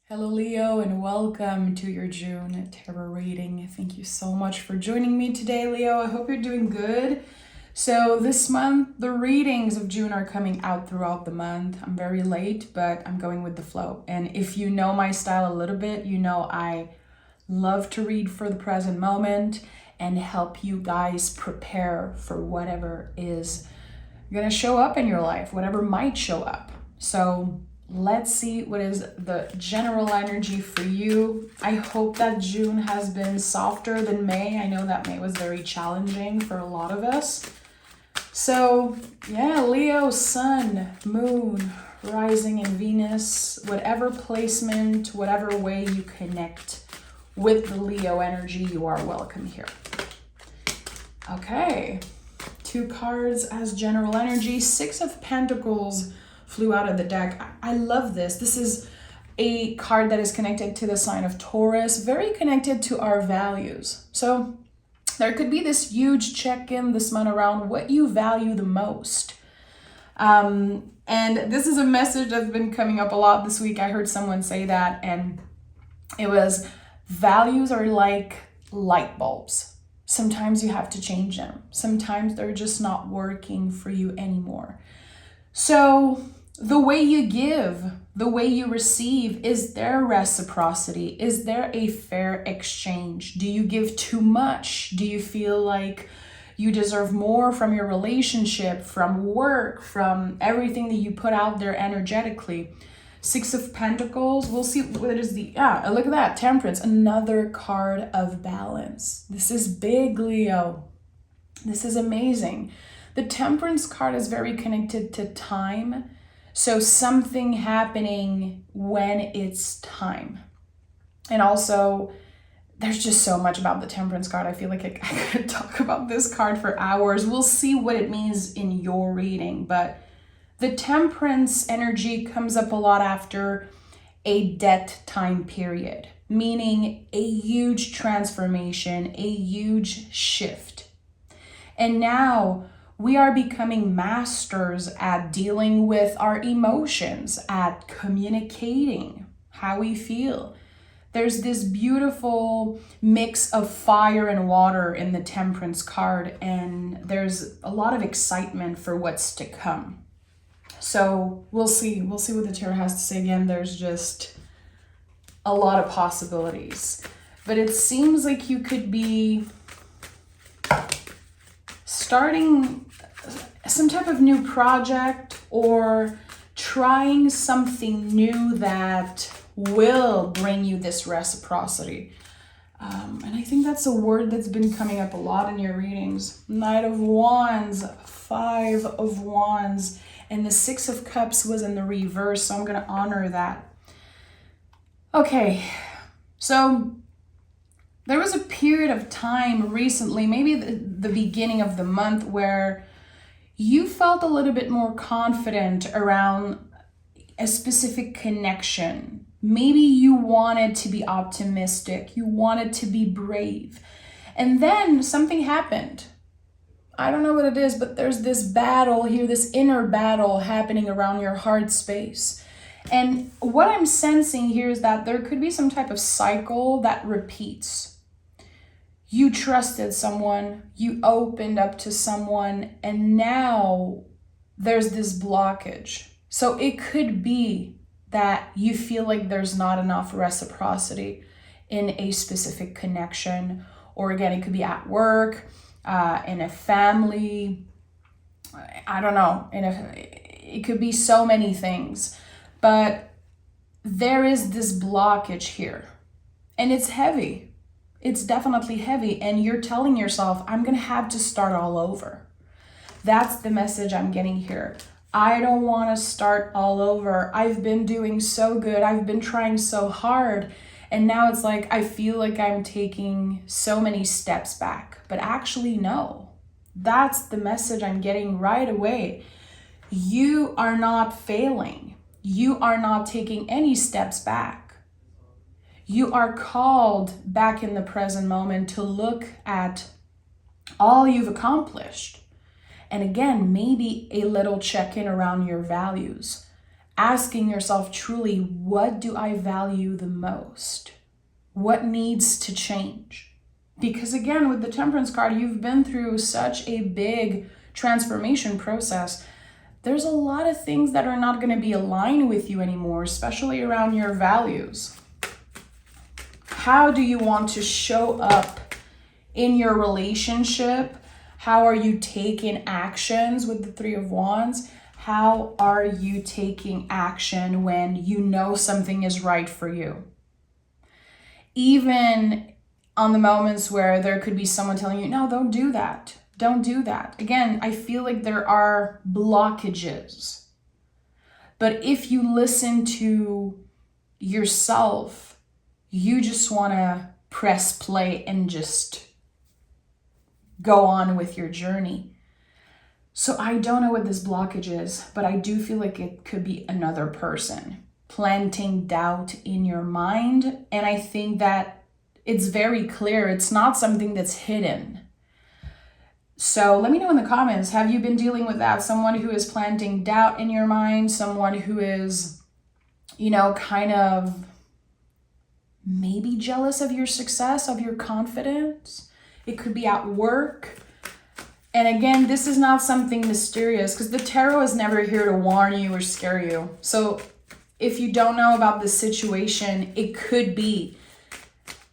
Hello Leo, and welcome to your June tarot reading. Thank you so much for joining me today, Leo. I hope you're doing good. So this month, the readings of June are coming out throughout the month. I'm very late, but I'm going with the flow. And if you know my style a little bit, you know I love to read for the present moment and help you guys prepare for whatever is gonna show up in your life, whatever might show up. So let's see what is the general energy for you. I hope that June has been softer than May. I know that May was very challenging for a lot of us. So yeah, Leo, Sun, Moon, rising in Venus, whatever placement, whatever way you connect with the Leo energy, you are welcome here. Okay, 2 cards as general energy. 6 of Pentacles flew out of the deck. I love this. This is a card that is connected to the sign of Taurus, very connected to our values. So there could be this huge check-in this month around what you value the most. And this is a message that's been coming up a lot this week. I heard someone say that, and it was, values are like light bulbs. Sometimes you have to change them. Sometimes they're just not working for you anymore. So the way you give, the way you receive, is there reciprocity? Is there a fair exchange? Do you give too much? Do you feel like you deserve more from your relationship, from work, from everything that you put out there energetically? 6 of Pentacles, we'll see what is the, look at that, Temperance, another card of balance. This is big, Leo. This is amazing. The Temperance card is very connected to time. So something happening when it's time. And also, there's just so much about the Temperance card. I feel like I could talk about this card for hours. We'll see what it means in your reading, but the Temperance energy comes up a lot after a debt time period, meaning a huge transformation, a huge shift. And now we are becoming masters at dealing with our emotions, at communicating how we feel. There's this beautiful mix of fire and water in the Temperance card, and there's a lot of excitement for what's to come. So we'll see what the tarot has to say. Again, there's just a lot of possibilities. But it seems like you could be starting some type of new project or trying something new that will bring you this reciprocity. And I think that's a word that's been coming up a lot in your readings. Knight of Wands, 5 of Wands, and the 6 of Cups was in the reverse, so I'm going to honor that. Okay, so there was a period of time recently, maybe the beginning of the month, where you felt a little bit more confident around a specific connection. Maybe you wanted to be optimistic, you wanted to be brave, and then something happened. I don't know what it is, but there's this battle here, this inner battle happening around your heart space. And what I'm sensing here is that there could be some type of cycle that repeats. You trusted someone, you opened up to someone, and now there's this blockage. So it could be that you feel like there's not enough reciprocity in a specific connection, or again, it could be at work, in a family, I don't know, it could be so many things, but there is this blockage here, and it's heavy. It's definitely heavy, and you're telling yourself, I'm gonna have to start all over. That's the message I'm getting here. I don't want to start all over. I've been doing so good. I've been trying so hard. And now it's like, I feel like I'm taking so many steps back. But actually, no. That's the message I'm getting right away. You are not failing. You are not taking any steps back. You are called back in the present moment to look at all you've accomplished. And again, maybe a little check-in around your values. asking yourself truly, what do I value the most? What needs to change? Because again, with the Temperance card, you've been through such a big transformation process. There's a lot of things that are not going to be aligned with you anymore, especially around your values. How do you want to show up in your relationship? How are you taking actions with the Three of Wands? How are you taking action when you know something is right for you? Even on the moments where there could be someone telling you, no, don't do that. Don't do that. Again, I feel like there are blockages. But if you listen to yourself, you just want to press play and just go on with your journey. So I don't know what this blockage is, but I do feel like it could be another person planting doubt in your mind. And I think that it's very clear. It's not something that's hidden. So let me know in the comments, have you been dealing with that? Someone who is planting doubt in your mind, someone who is, kind of maybe jealous of your success, of your confidence. It could be at work. And again, this is not something mysterious because the tarot is never here to warn you or scare you. So if you don't know about this situation, it could be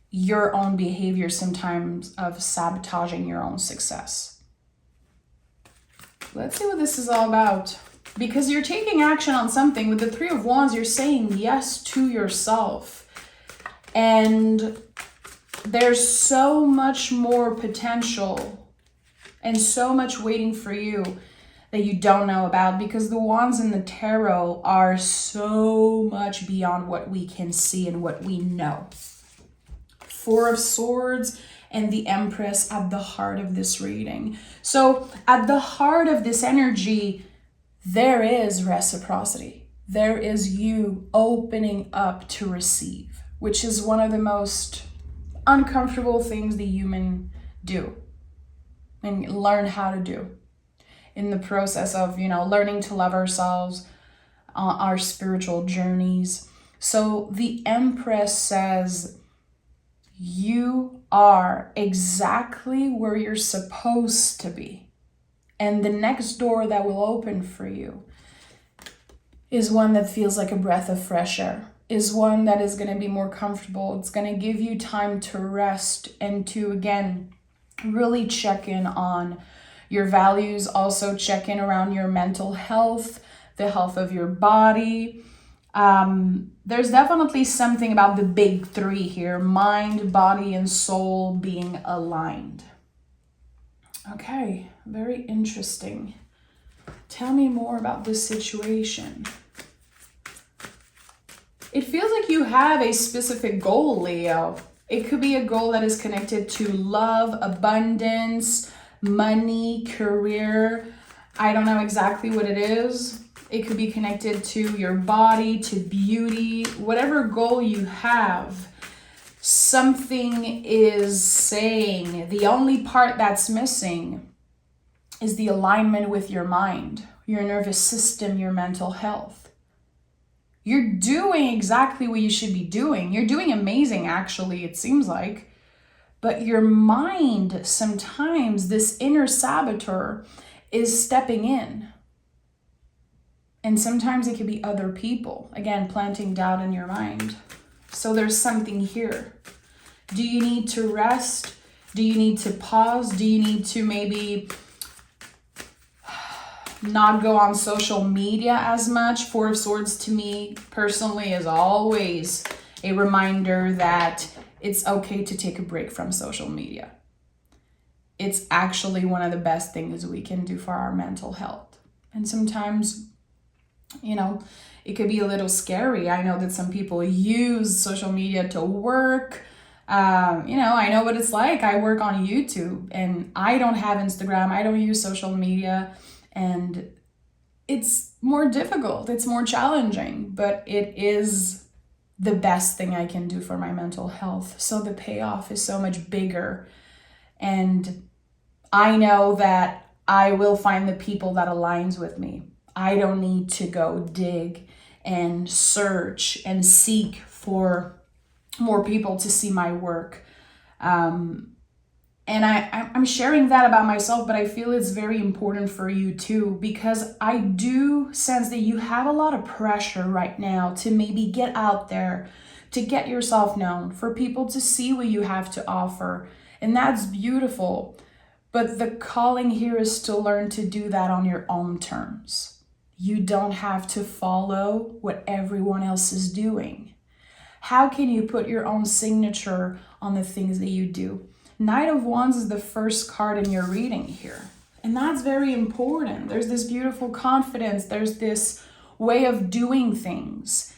your own behavior sometimes of sabotaging your own success. Let's see what this is all about. Because you're taking action on something. With the Three of Wands, you're saying yes to yourself. And there's so much more potential and so much waiting for you that you don't know about, because the wands in the tarot are so much beyond what we can see and what we know. Four of Swords and the Empress at the heart of this reading. So at the heart of this energy, there is reciprocity. There is you opening up to receive, which is one of the most uncomfortable things the human do and learn how to do in the process of, learning to love ourselves, our spiritual journeys. So the Empress says, you are exactly where you're supposed to be. And the next door that will open for you is one that feels like a breath of fresh air, is one that is going to be more comfortable. It's going to give you time to rest and to, again, really check in on your values, also check in around your mental health, the health of your body. There's definitely something about the big three here, mind, body, and soul being aligned. Okay, very interesting. Tell me more about this situation. It feels like you have a specific goal, Leo. It could be a goal that is connected to love, abundance, money, career. I don't know exactly what it is. It could be connected to your body, to beauty, whatever goal you have. Something is saying the only part that's missing is the alignment with your mind, your nervous system, your mental health. You're doing exactly what you should be doing. You're doing amazing, actually, it seems like. But your mind, sometimes this inner saboteur is stepping in. And sometimes it could be other people, again, planting doubt in your mind. So there's something here. Do you need to rest? Do you need to pause? Do you need to maybe not go on social media as much? Four of Swords to me personally is always a reminder that it's okay to take a break from social media. It's actually one of the best things we can do for our mental health. And sometimes, it could be a little scary. I know that some people use social media to work. I know what it's like. I work on YouTube and I don't have Instagram. I don't use social media. And it's more difficult. It's more challenging, but it is the best thing I can do for my mental health. So the payoff is so much bigger. And I know that I will find the people that aligns with me. I don't need to go dig and search and seek for more people to see my work. And I'm sharing that about myself, but I feel it's very important for you too, because I do sense that you have a lot of pressure right now to maybe get out there, to get yourself known, for people to see what you have to offer. And that's beautiful. But the calling here is to learn to do that on your own terms. You don't have to follow what everyone else is doing. How can you put your own signature on the things that you do? Knight of Wands is the first card in your reading here. And that's very important. There's this beautiful confidence. There's this way of doing things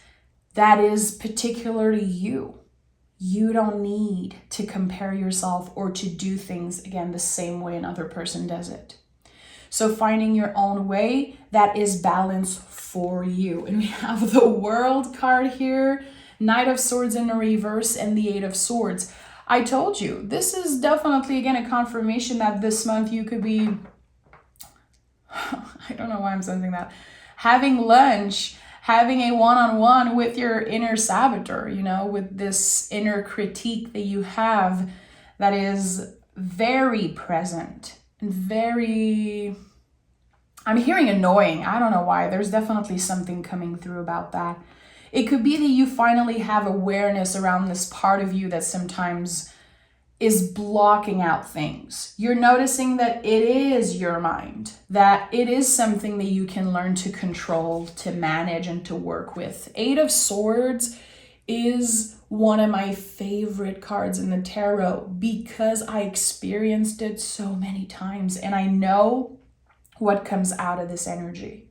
that is particularly you. You don't need to compare yourself or to do things, again, the same way another person does it. So finding your own way that is balanced for you. And we have the World card here, Knight of Swords in the reverse, and the Eight of Swords. I told you, this is definitely, again, a confirmation that this month you could be, I don't know why I'm sensing that, having lunch, having a one-on-one with your inner saboteur, with this inner critique that you have that is very present and very, I'm hearing annoying. I don't know why. There's definitely something coming through about that. It could be that you finally have awareness around this part of you that sometimes is blocking out things. You're noticing that it is your mind, that it is something that you can learn to control, to manage, and to work with. Eight of Swords is one of my favorite cards in the tarot because I experienced it so many times and I know what comes out of this energy.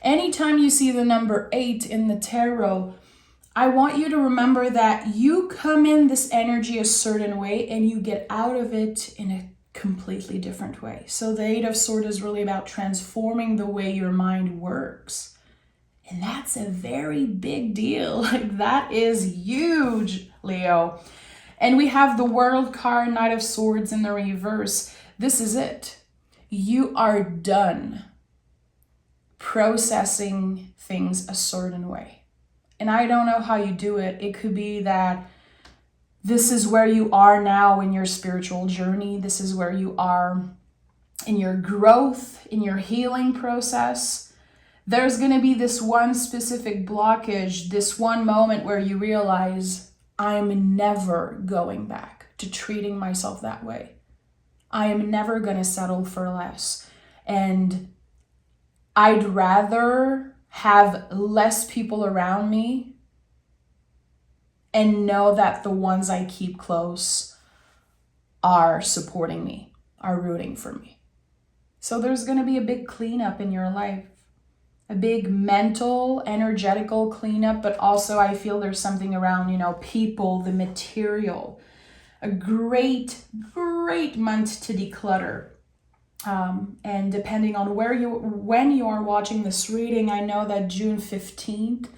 Anytime you see the number 8 in the tarot, I want you to remember that you come in this energy a certain way and you get out of it in a completely different way. So the Eight of Swords is really about transforming the way your mind works. And that's a very big deal. Like, that is huge, Leo. And we have the World card, Knight of Swords in the reverse. This is it. You are done processing things a certain way. And I don't know how you do it. It could be that this is where you are now in your spiritual journey. This is where you are in your growth, in your healing process. There's going to be this one specific blockage, this one moment where you realize, I'm never going back to treating myself that way. I am never going to settle for less. And I'd rather have less people around me and know that the ones I keep close are supporting me, are rooting for me. So there's going to be a big cleanup in your life, a big mental, energetical cleanup, but also I feel there's something around, people, the material. A great month to declutter. And depending on when you are watching this reading, I know that June 15th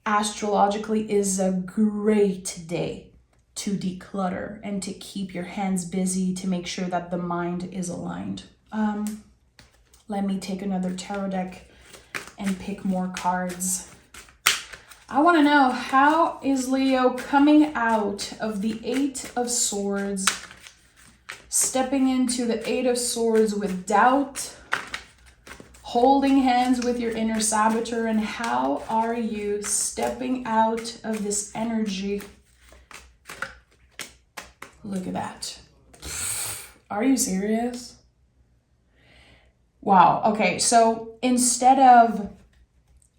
astrologically is a great day to declutter and to keep your hands busy, to make sure that the mind is aligned. Let me take another tarot deck and pick more cards. I want to know, how is Leo coming out of the Eight of Swords, stepping into the Eight of Swords with doubt, holding hands with your inner saboteur, and how are you stepping out of this energy? Look at that. Are you serious? Wow. Okay, so instead of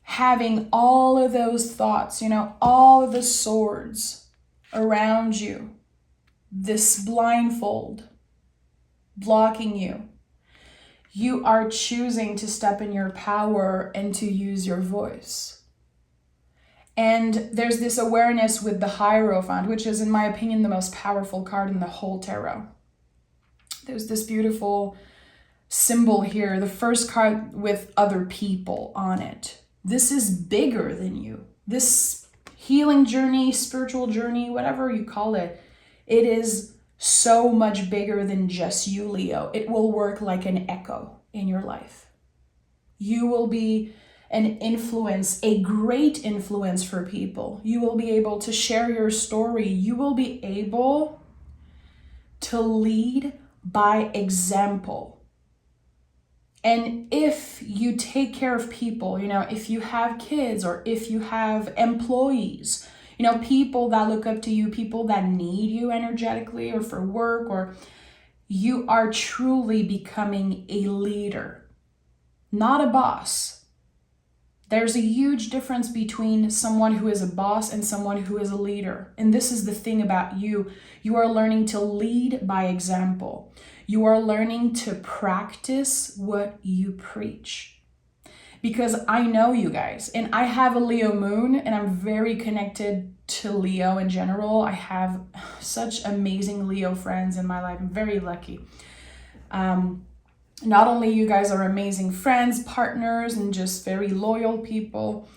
having all of those thoughts, all of the swords around you, this blindfold blocking you, you are choosing to step in your power and to use your voice. And there's this awareness with the Hierophant, which is, in my opinion, the most powerful card in the whole tarot. There's this beautiful symbol here, the first card with other people on it. This is bigger than you. This healing journey, spiritual journey, whatever you call it, it is so much bigger than just you, Leo. It will work like an echo in your life. You will be an influence, a great influence for people. You will be able to share your story. You will be able to lead by example. And if you take care of people, if you have kids or if you have employees, people that look up to you, people that need you energetically or for work, or you are truly becoming a leader, not a boss. There's a huge difference between someone who is a boss and someone who is a leader. And this is the thing about you. You are learning to lead by example. You are learning to practice what you preach. Because I know you guys, and I have a Leo moon, and I'm very connected to Leo in general. I have such amazing Leo friends in my life. I'm very lucky. Not only you guys are amazing friends, partners, and just very loyal people,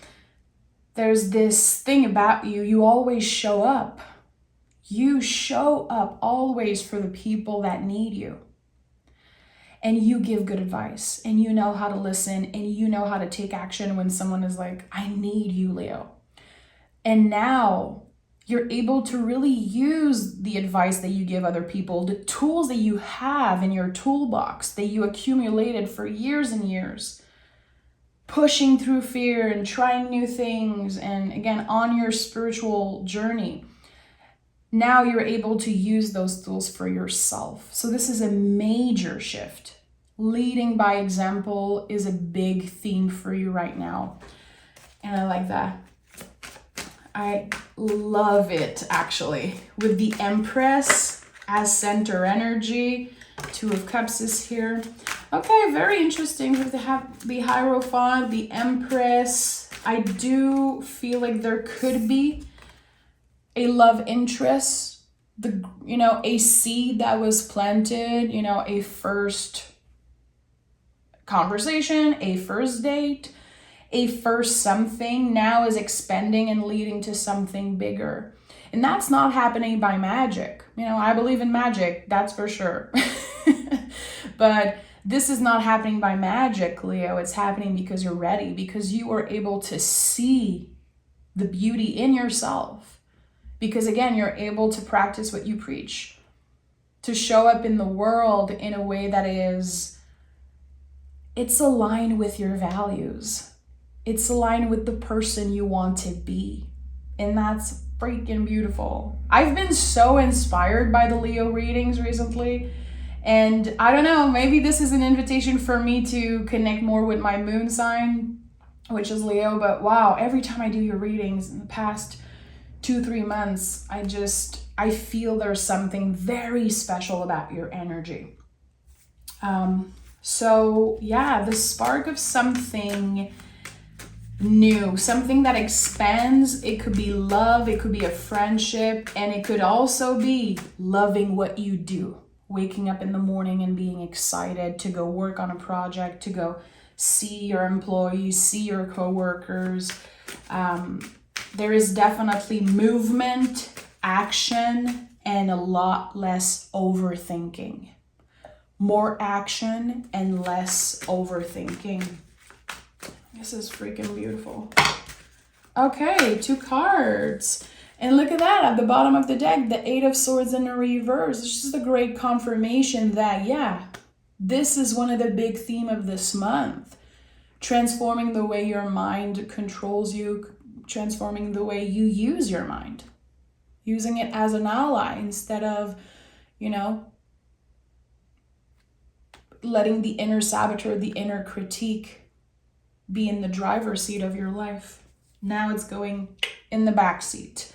there's this thing about you. You always show up. You show up always for the people that need you. And you give good advice, and you know how to listen, and you know how to take action when someone is like, I need you, Leo. And now you're able to really use the advice that you give other people, the tools that you have in your toolbox that you accumulated for years and years, pushing through fear and trying new things, and again, on your spiritual journey. Now you're able to use those tools for yourself. So this is a major shift. Leading by example is a big theme for you right now. And I like that. I love it, actually. With the Empress as center energy. Two of Cups is here. Okay, very interesting. With the Hierophant, the Empress. I do feel like there could be a love interest, a seed that was planted, a first conversation, a first date, a first something now is expanding and leading to something bigger. And that's not happening by magic. I believe in magic, that's for sure. But this is not happening by magic, Leo. It's happening because you're ready, because you are able to see the beauty in yourself. Because again, you're able to practice what you preach, to show up in the world in a way that it's aligned with your values. It's aligned with the person you want to be. And that's freaking beautiful. I've been so inspired by the Leo readings recently. And I don't know, maybe this is an invitation for me to connect more with my moon sign, which is Leo. But wow, every time I do your readings in the past 2-3 months, I feel there's something very special about your energy. So yeah, the spark of something new, something that expands. It could be love, it could be a friendship, and it could also be loving what you do. Waking up in the morning and being excited to go work on a project, to go see your employees, see your coworkers. There is definitely movement, action, and a lot less overthinking. More action and less overthinking. This is freaking beautiful. Okay, 2 cards. And look at that, at the bottom of the deck, the 8 of Swords in the reverse. It's just a great confirmation that, yeah, this is one of the big themes of this month. Transforming the way your mind controls you, transforming the way you use your mind. Using it as an ally instead of, letting the inner saboteur, the inner critique be in the driver's seat of your life. Now it's going in the back seat.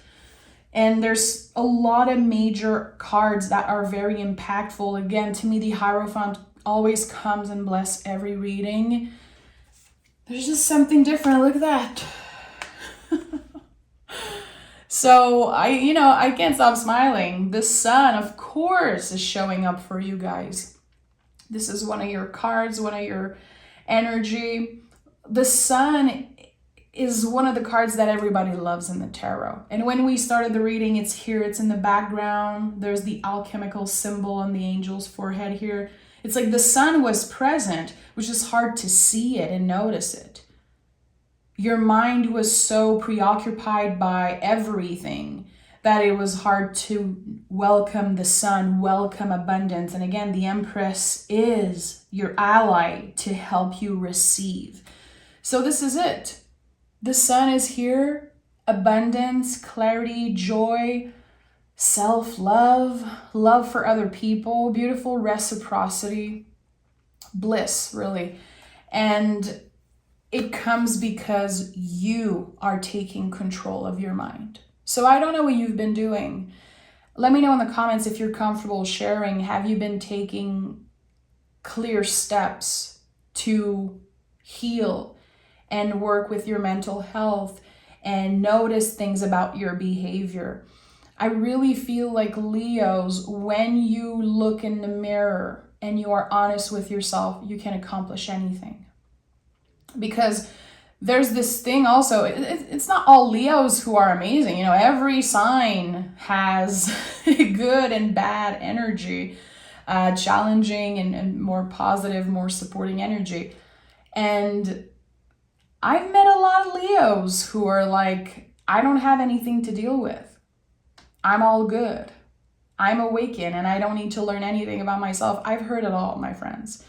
And there's a lot of major cards that are very impactful. Again, to me, the Hierophant always comes and bless every reading. There's just something different. Look at that. So I can't stop smiling. The Sun, of course, is showing up for you guys. This is one of your cards, one of your energy. The Sun is one of the cards that everybody loves in the tarot. And when we started the reading, it's here, it's in the background. There's the alchemical symbol on the angel's forehead here. It's like the Sun was present, which is hard to see it and notice it. Your mind was so preoccupied by everything that it was hard to welcome the sun, welcome abundance. And again, the Empress is your ally to help you receive. So this is it. The sun is here, abundance, clarity, joy, self-love, love for other people, beautiful reciprocity, bliss, really. And it comes because you are taking control of your mind. So I don't know what you've been doing. Let me know in the comments if you're comfortable sharing. Have you been taking clear steps to heal and work with your mental health and notice things about your behavior? I really feel like Leos, when you look in the mirror and you are honest with yourself, you can accomplish anything. Because there's this thing also, it's not all Leos who are amazing. You know, every sign has good and bad energy, challenging and more positive, more supporting energy. And I've met a lot of Leos who are like, I don't have anything to deal with. I'm all good. I'm awakened and I don't need to learn anything about myself. I've heard it all, my friends.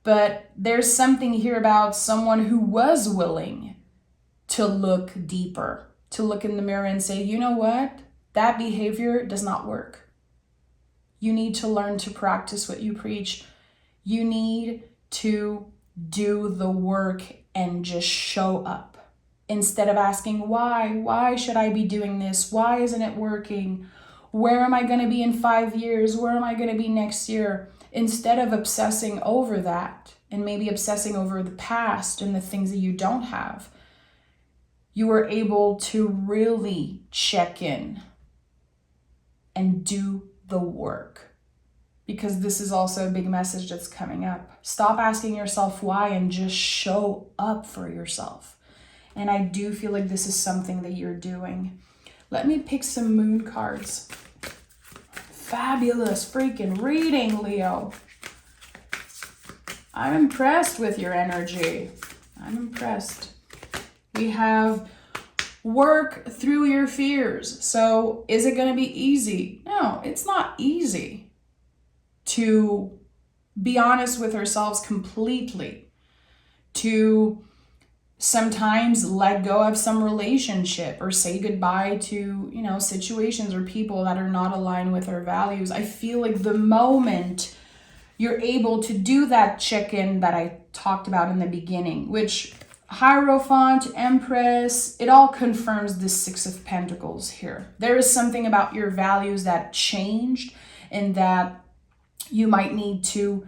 But there's something here about someone who was willing to look deeper, to look in the mirror and say, you know what? That behavior does not work. You need to learn to practice what you preach. You need to do the work and just show up. Instead of asking, why should I be doing this? Why isn't it working? Where am I going to be in 5 years? Where am I going to be next year? Instead of obsessing over that and maybe obsessing over the past and the things that you don't have, you are able to really check in and do the work. Because this is also a big message that's coming up. Stop asking yourself why and just show up for yourself. And I do feel like this is something that you're doing. Let me pick some moon cards. Fabulous freaking reading, Leo. I'm impressed with your energy. I'm impressed. We have work through your fears. So is it going to be easy? No, it's not easy to be honest with ourselves completely, to sometimes let go of some relationship or say goodbye to, situations or people that are not aligned with our values. I feel like the moment you're able to do that check-in that I talked about in the beginning, which Hierophant, Empress, it all confirms the Six of Pentacles here. There is something about your values that changed and that you might need to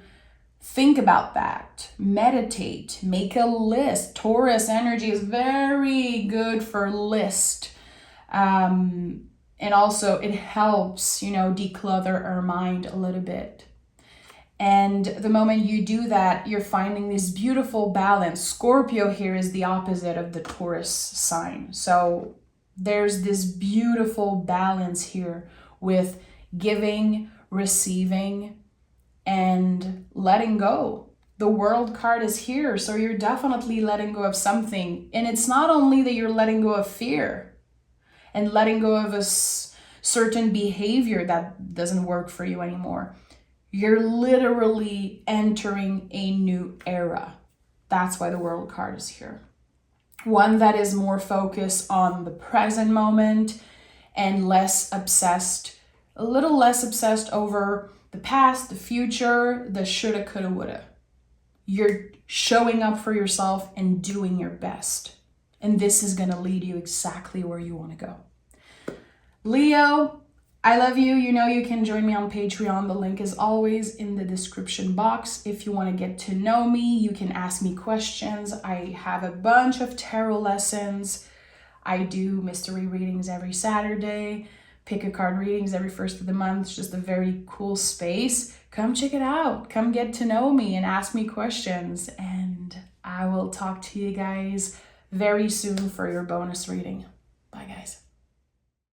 think about that, meditate, make a list. Taurus energy is very good for list. And also it helps, declutter our mind a little bit. And the moment you do that, you're finding this beautiful balance. Scorpio here is the opposite of the Taurus sign. So there's this beautiful balance here with giving, receiving, and letting go. The World card is here, so you're definitely letting go of something. And it's not only that you're letting go of fear and letting go of a certain behavior that doesn't work for you anymore. You're literally entering a new era. That's why the World card is here. One that is more focused on the present moment and less obsessed, a little less obsessed over the past, the future, the shoulda, coulda, woulda. You're showing up for yourself and doing your best. And this is going to lead you exactly where you want to go. Leo, I love you. You can join me on Patreon. The link is always in the description box. If you want to get to know me, you can ask me questions. I have a bunch of tarot lessons. I do mystery readings every Saturday. Pick a card readings every first of the month. It's just a very cool space. Come check it out. Come get to know me and ask me questions. And I will talk to you guys very soon for your bonus reading. Bye, guys.